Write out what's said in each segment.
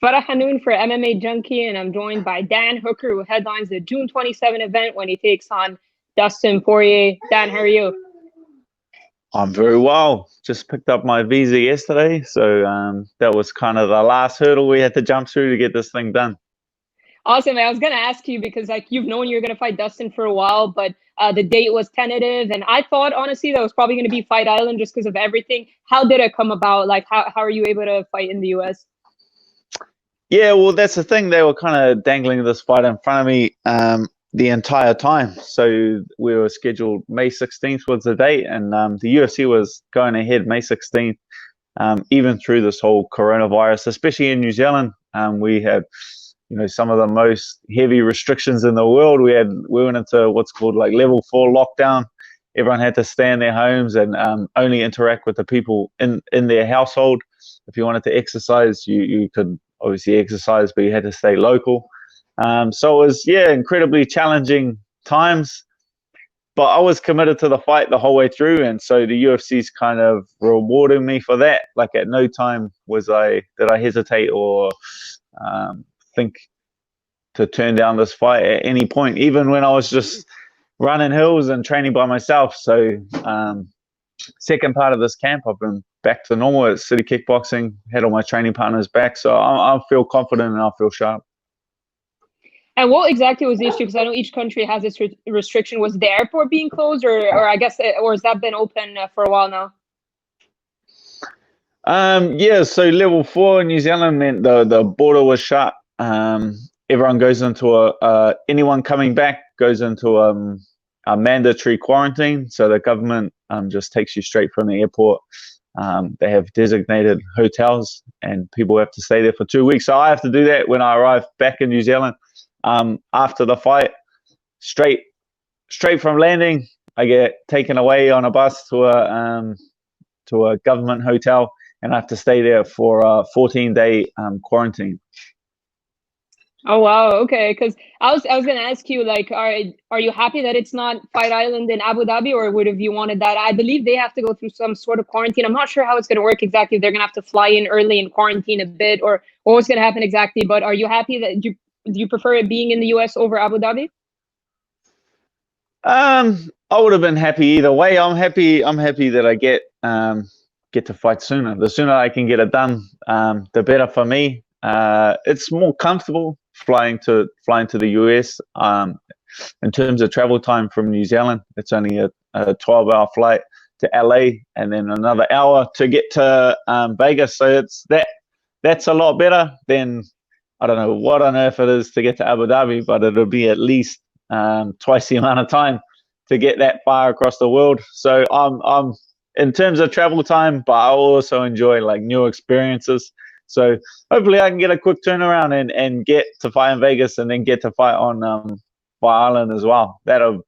Farah Hanoun for MMA Junkie, and I'm joined by Dan Hooker, who headlines the June 27 event when he takes on Dustin Poirier. Dan, how are you? I'm very well. Just picked up my visa yesterday, so that was kind of the last hurdle we had to jump through to get this thing done. Awesome. I was going to ask you because you've known you're going to fight Dustin for a while, but the date was tentative, and I thought honestly that was probably going to be Fight Island just because of everything. How did it come about? Like, how are you able to fight in the US? Yeah, well, that's the thing. They were kind of dangling this fight in front of me the entire time. So we were scheduled May 16th was the date, and the UFC was going ahead May 16th, even through this whole coronavirus, especially in New Zealand. We had, some of the most heavy restrictions in the world. We went into what's called like level 4 lockdown. Everyone had to stay in their homes and only interact with the people in their household. If you wanted to exercise, you could obviously exercise, but you had to stay local. So it was, incredibly challenging times, but I was committed to the fight the whole way through. And so the UFC's kind of rewarding me for that. Like at no time did I hesitate or think to turn down this fight at any point, even when I was just running hills and training by myself. So second part of this camp, I've been back to normal at City Kickboxing, had all my training partners back. So I feel confident and I feel sharp. And what exactly was the issue? Because I know each country has its restriction. Was the airport being closed, or I guess, or has that been open for a while now? So level 4 in New Zealand meant the border was shut. Everyone goes into anyone coming back goes into a mandatory quarantine. So the government just takes you straight from the airport. They have designated hotels and people have to stay there for 2 weeks. So I have to do that when I arrive back in New Zealand. After the fight, straight from landing, I get taken away on a bus to a government hotel, and I have to stay there for a 14-day quarantine. Oh wow, okay. Because I was going to ask you, like, are you happy that it's not Fight Island in Abu Dhabi, or would have you wanted that? I believe they have to go through some sort of quarantine. I'm not sure how it's going to work exactly. If they're going to have to fly in early and quarantine a bit, or what's going to happen exactly. But are you happy that do you prefer it being in the US over Abu Dhabi? I would have been happy either way. I'm happy that I get to fight sooner. The sooner I can get it done, the better for me. It's more comfortable flying to the US. In terms of travel time from New Zealand, it's only a 12-hour flight to LA and then another hour to get to Vegas. So that's a lot better than, I don't know what on earth it is to get to Abu Dhabi, but it'll be at least twice the amount of time to get that far across the world. So I'm in terms of travel time, but I also enjoy like new experiences. So hopefully I can get a quick turnaround and get to fight in Vegas and then get to fight on Fight Island as well. That'll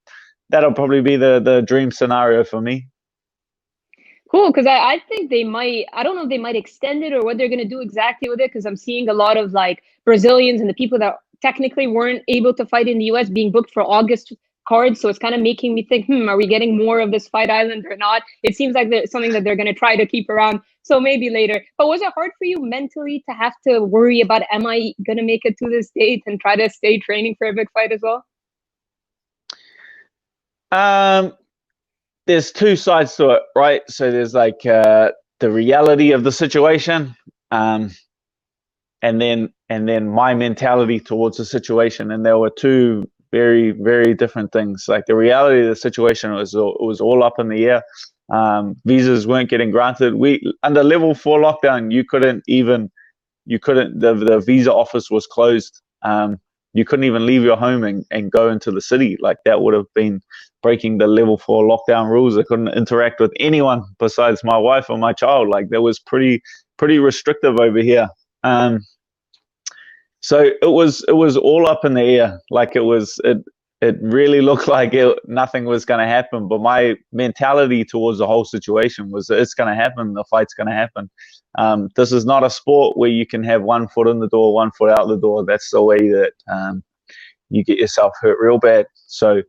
probably be the dream scenario for me. Cool, because I think they might, I don't know if they might extend it or what they're going to do exactly with it, because I'm seeing a lot of like Brazilians and the people that technically weren't able to fight in the US being booked for August cards. So it's kind of making me think, are we getting more of this Fight Island or not? It seems like there's something that they're going to try to keep around. So maybe later. But was it hard for you mentally to have to worry about, am I going to make it to this date and try to stay training for a big fight as well? There's two sides to it, right? So there's like the reality of the situation, and then my mentality towards the situation, and there were two very, very different things. Like the reality of the situation was all up in the air. Visas weren't getting granted. Under level 4 lockdown, the visa office was closed. You couldn't even leave your home and go into the city. Like that would have been breaking the level 4 lockdown rules. I couldn't interact with anyone besides my wife or my child. Like that was pretty restrictive over here. So it was all up in the air. Like it really looked like nothing was going to happen. But my mentality towards the whole situation was that it's going to happen. The fight's going to happen. This is not a sport where you can have 1 foot in the door, 1 foot out the door. That's the way that you get yourself hurt real bad. So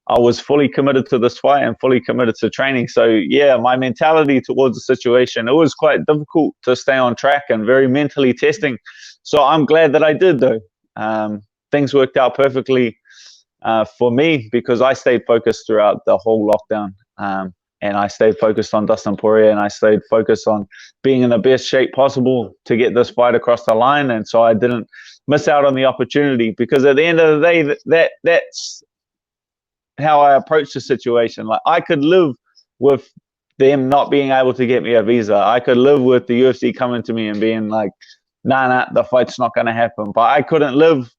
I was fully committed to this fight and fully committed to training. So yeah, my mentality towards the situation, it was quite difficult to stay on track and very mentally testing. So I'm glad that I did, though. Things worked out perfectly for me because I stayed focused throughout the whole lockdown. And I stayed focused on Dustin Poirier, and I stayed focused on being in the best shape possible to get this fight across the line. And so I didn't miss out on the opportunity, because at the end of the day, that's how I approach the situation. Like, I could live with them not being able to get me a visa. I could live with the UFC coming to me and being like, nah, the fight's not going to happen. But I couldn't live.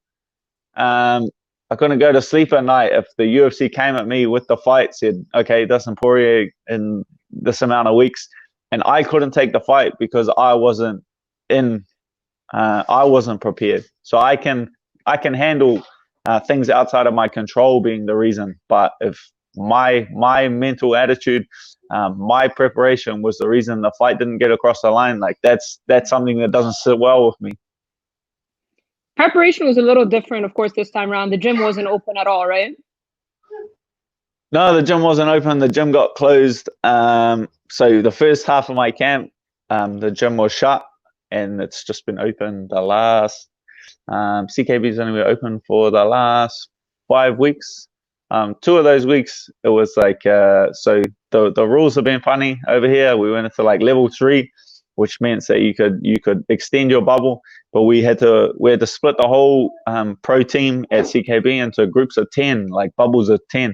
I couldn't go to sleep at night if the UFC came at me with the fight, said, okay, Dustin Poirier in this amount of weeks, and I couldn't take the fight because I wasn't prepared. So I can handle things outside of my control being the reason. But if my mental attitude, my preparation was the reason the fight didn't get across the line, like that's something that doesn't sit well with me. Preparation was a little different, of course, this time around. The gym wasn't open at all, right? No, the gym wasn't open. The gym got closed. So the first half of my camp, the gym was shut, and it's just been open the last. CKB's only been open for the last 5 weeks. 2 of those weeks, it was like so the rules have been funny over here. We went into like level 3, which meant that you could extend your bubble, but we had to split the whole pro team at CKB into groups of 10, like bubbles of 10.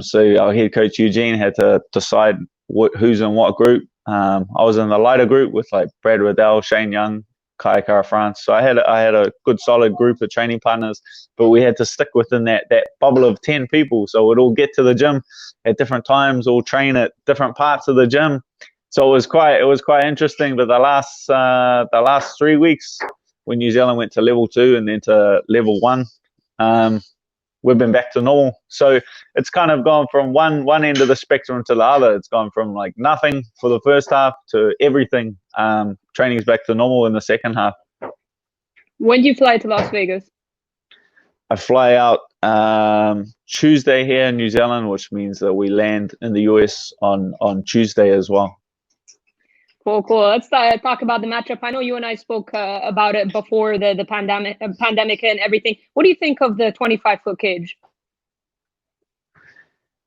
So our head coach Eugene had to decide who's in what group. I was in the lighter group with like Brad Riddell, Shane Young, Kai Kara France. So I had a good solid group of training partners, but we had to stick within that bubble of 10 people. So we'd all get to the gym at different times, all train at different parts of the gym. So it was quite interesting. But the last 3 weeks, when New Zealand went to level 2 and then to level 1, we've been back to normal. So it's kind of gone from one end of the spectrum to the other. It's gone from like nothing for the first half to everything. Training's back to normal in the second half. When do you fly to Las Vegas? I fly out Tuesday here in New Zealand, which means that we land in the US on Tuesday as well. Cool. Let's talk about the matchup. I know you and I spoke about it before the pandemic and everything. What do you think of the 25-foot cage?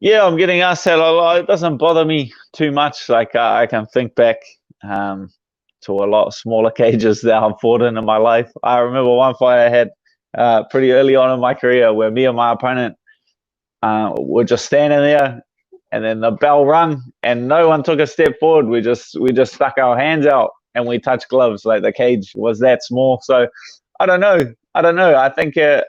Yeah, I'm getting asked that a lot. It doesn't bother me too much. Like I can think back to a lot of smaller cages that I've fought in my life. I remember one fight I had pretty early on in my career where me and my opponent were just standing there. And then the bell rung, and no one took a step forward. We just stuck our hands out and we touched gloves. Like the cage was that small. So I don't know. I think it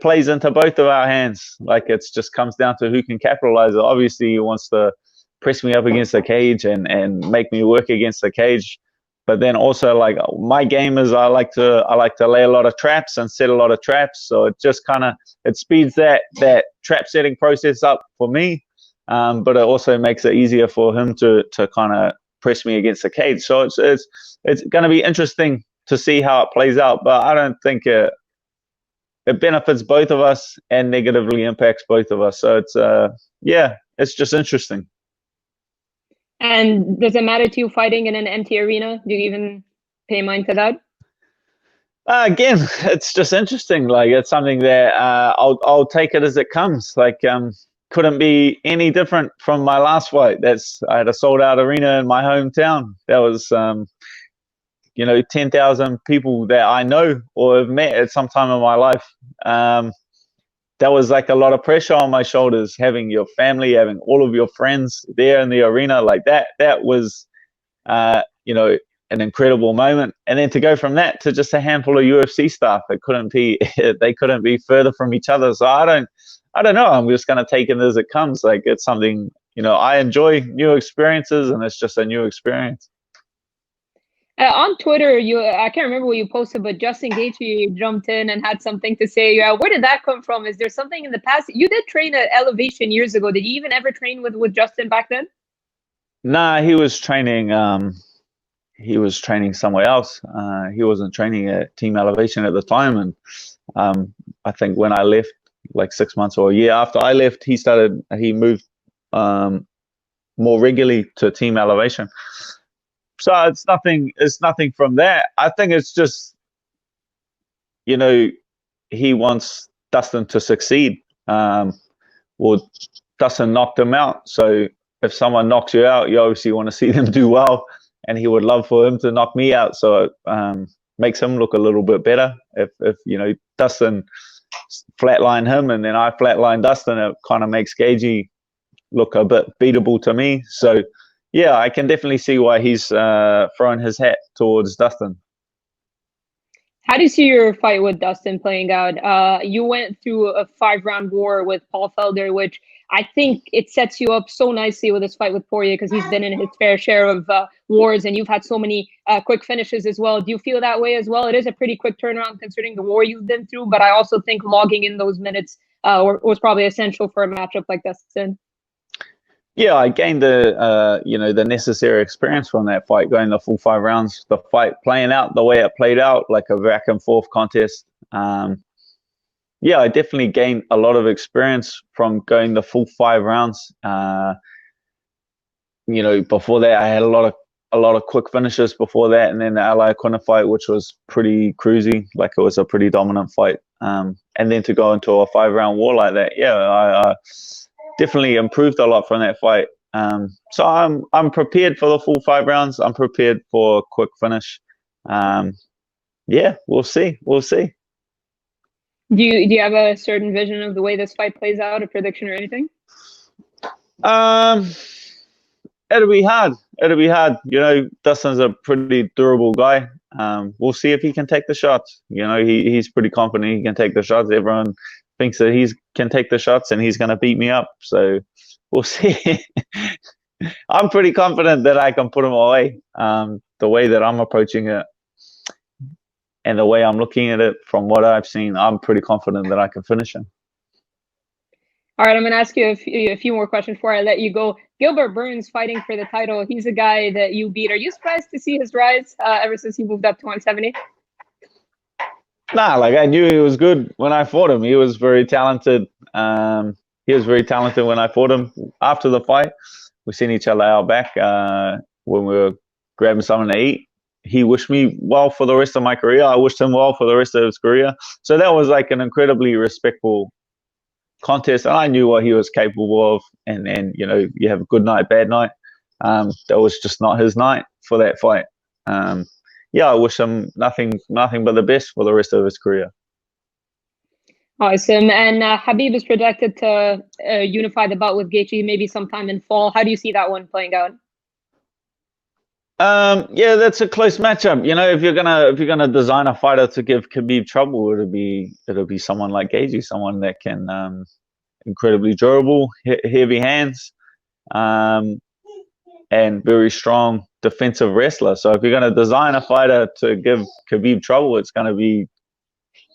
plays into both of our hands. Like it just comes down to who can capitalize it. Obviously, he wants to press me up against the cage and make me work against the cage. But then also, like my game is, I like to lay a lot of traps and set a lot of traps. So it just it speeds that trap setting process up for me, but it also makes it easier for him to kind of press me against the cage. So it's going to be interesting to see how it plays out. But I don't think it benefits both of us and negatively impacts both of us. So it's just interesting. And does it matter to you fighting in an empty arena? Do you even pay mind to that? Again, it's just interesting. Like it's something that I'll take it as it comes. Like couldn't be any different from my last fight. I had a sold out arena in my hometown. That was 10,000 people that I know or have met at some time in my life. That was like a lot of pressure on my shoulders, having your family, having all of your friends there in the arena. Like that was, an incredible moment. And then to go from that to just a handful of UFC staff, they couldn't be further from each other. So I don't know. I'm just going to take it as it comes. Like it's something, I enjoy new experiences, and it's just a new experience. On Twitter, I can't remember what you posted, but Justin Gator jumped in and had something to say. Where did that come from? Is there something in the past? You did train at Elevation years ago. Did you even ever train with Justin back then? Nah, he was training. He was training somewhere else. He wasn't training at Team Elevation at the time. And I think when I left, like 6 months or a year after I left, he moved more regularly to Team Elevation. So it's nothing. It's nothing from that. I think it's just, you know, he wants Dustin to succeed. Well, Dustin knocked him out. So if someone knocks you out, you obviously want to see them do well. And he would love for him to knock me out. So it makes him look a little bit better. If you know, Dustin flatline him and then I flatline Dustin, it kind of makes Gagey look a bit beatable to me. So yeah, I can definitely see why he's throwing his hat towards Dustin. How do you see your fight with Dustin playing out? You went through a 5-round war with Paul Felder, which I think it sets you up so nicely with this fight with Poirier because he's been in his fair share of wars, and you've had so many quick finishes as well. Do you feel that way as well? It is a pretty quick turnaround considering the war you've been through, but I also think logging in those minutes was probably essential for a matchup like Dustin. Yeah, I gained the the necessary experience from that fight, going the full 5 rounds. The fight playing out the way it played out, like a back and forth contest. Yeah, I definitely gained a lot of experience from going the full 5 rounds. Before that, I had a lot of quick finishes before that, and then the Ally Corner fight, which was pretty cruisy, like it was a pretty dominant fight. And then to go into a 5-round war like that, yeah, I definitely improved a lot from that fight. So I'm prepared for the full 5 rounds. I'm prepared for a quick finish. Yeah, we'll see. We'll see. Do you have a certain vision of the way this fight plays out, a prediction or anything? It'll be hard. It'll be hard. You know, Dustin's a pretty durable guy. We'll see if he can take the shots. You know, he's pretty confident he can take the shots. Everyone thinks that he can take the shots and he's going to beat me up. So we'll see. I'm pretty confident that I can put him away. The way that I'm approaching it and the way I'm looking at it from what I've seen, I'm pretty confident that I can finish him. All right, I'm going to ask you a few more questions before I let you go. Gilbert Burns fighting for the title. He's a guy that you beat. Are you surprised to see his rise ever since he moved up to 170? Nah, like I knew he was good when I fought him. He was very talented. He was very talented when I fought him. After the fight, we seen each other out back when we were grabbing something to eat. He wished me well for the rest of my career. I wished him well for the rest of his career. So that was like an incredibly respectful contest, and I knew what he was capable of. And you know, you have a good night, bad night. That was just not his night for that fight. Yeah, I wish him nothing but the best for the rest of his career. Awesome. And Khabib is projected to unify the bout with Gaethje maybe sometime in fall. How do you see that one playing out? Yeah, that's a close matchup. You know, if you're gonna design a fighter to give Khabib trouble, it'll be someone like Gaethje, someone that can incredibly durable, heavy hands, and very strong defensive wrestler. So if you're gonna design a fighter to give Khabib trouble, it's gonna be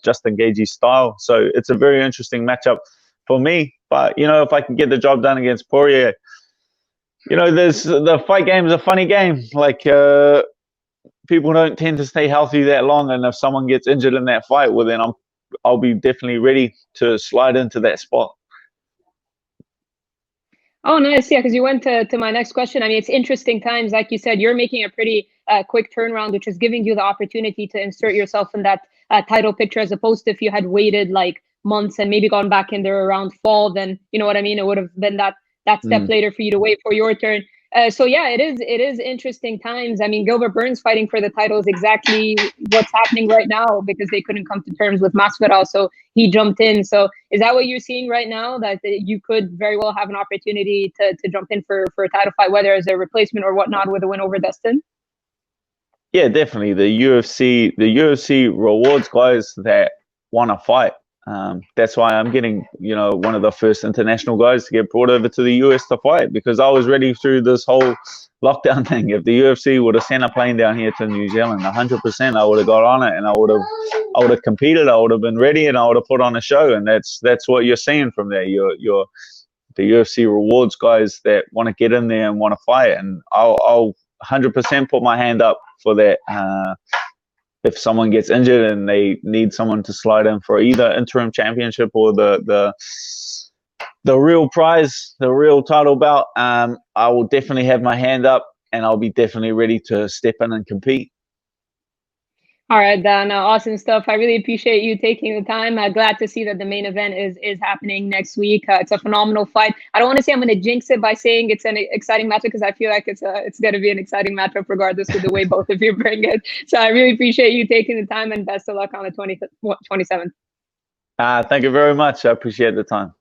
Justin Gaethje's style. So it's a very interesting matchup for me. But you know, if I can get the job done against Poirier, you know, the fight game is a funny game. Like people don't tend to stay healthy that long, and if someone gets injured in that fight, well then I'll be definitely ready to slide into that spot. Oh, nice. Yeah, because you went to my next question. I mean, it's interesting times. Like you said, you're making a pretty quick turnaround, which is giving you the opportunity to insert yourself in that title picture, as opposed to if you had waited like months and maybe gone back in there around fall, then you know what I mean? It would have been that step later for you to wait for your turn. So yeah, it is interesting times. I mean, Gilbert Burns fighting for the title is exactly what's happening right now because they couldn't come to terms with Masvidal, so he jumped in. So is that what you're seeing right now, that you could very well have an opportunity to jump in for a title fight, whether as a replacement or whatnot, with a win over Dustin? Yeah, definitely. The UFC rewards guys that want to fight. That's why I'm getting, you know, one of the first international guys to get brought over to the US to fight, because I was ready through this whole lockdown thing. If the UFC would have sent a plane down here to New Zealand, 100%, I would have got on it and I would have competed. I would have been ready and I would have put on a show. And that's what you're seeing from there. The UFC rewards guys that want to get in there and want to fight, and I'll 100% put my hand up for that. If someone gets injured and they need someone to slide in for either interim championship or the real prize, the real title bout, I will definitely have my hand up and I'll be definitely ready to step in and compete. All right, Dan. Awesome stuff. I really appreciate you taking the time. Glad to see that the main event is happening next week. It's a phenomenal fight. I don't want to say I'm going to jinx it by saying it's an exciting matchup, because I feel like it's going to be an exciting matchup regardless of the way both of you bring it. So I really appreciate you taking the time, and best of luck on the 27th. Thank you very much. I appreciate the time.